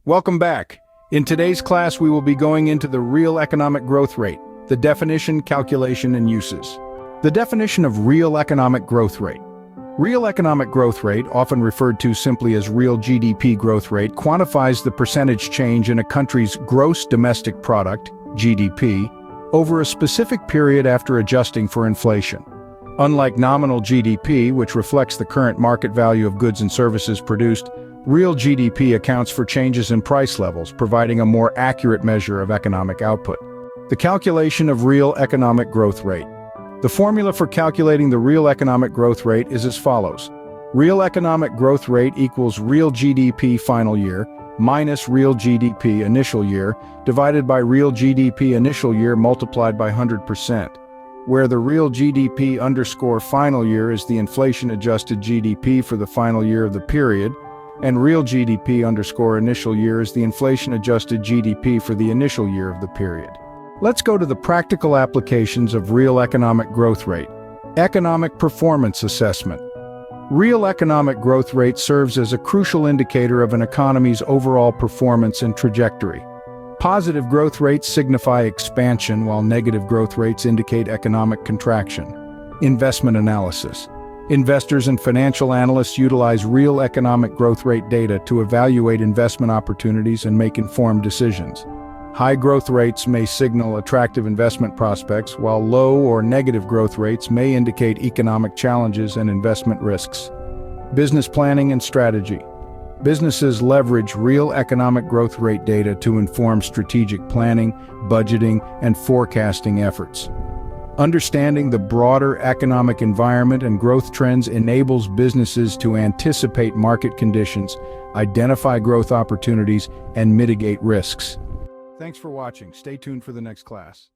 Welcome back. In today's class, we will be going into the real economic growth rate, the definition, calculation, and uses. The definition of real economic growth rate. Real economic growth rate, often referred to simply as real GDP growth rate, quantifies the percentage change in a country's gross domestic product, GDP, over a specific period after adjusting for inflation. Unlike nominal GDP, which reflects the current market value of goods and services produced, real GDP accounts for changes in price levels, providing a more accurate measure of economic output. The calculation of real economic growth rate. The formula for calculating the real economic growth rate is as follows. Real economic growth rate equals real GDP final year minus real GDP initial year divided by real GDP initial year multiplied by 100%, where the real GDP underscore final year is the inflation-adjusted GDP for the final year of the period, and real GDP underscore initial year is the inflation-adjusted GDP for the initial year of the period. Let's go to the practical applications of real economic growth rate. Economic performance assessment. Real economic growth rate serves as a crucial indicator of an economy's overall performance and trajectory. Positive growth rates signify expansion, while negative growth rates indicate economic contraction. Investment analysis. Investors and financial analysts utilize real economic growth rate data to evaluate investment opportunities and make informed decisions. High growth rates may signal attractive investment prospects, while low or negative growth rates may indicate economic challenges and investment risks. Business planning and strategy. Businesses leverage real economic growth rate data to inform strategic planning, budgeting, and forecasting efforts. Understanding the broader economic environment and growth trends enables businesses to anticipate market conditions, identify growth opportunities, and mitigate risks. Thanks for watching. Stay tuned for the next class.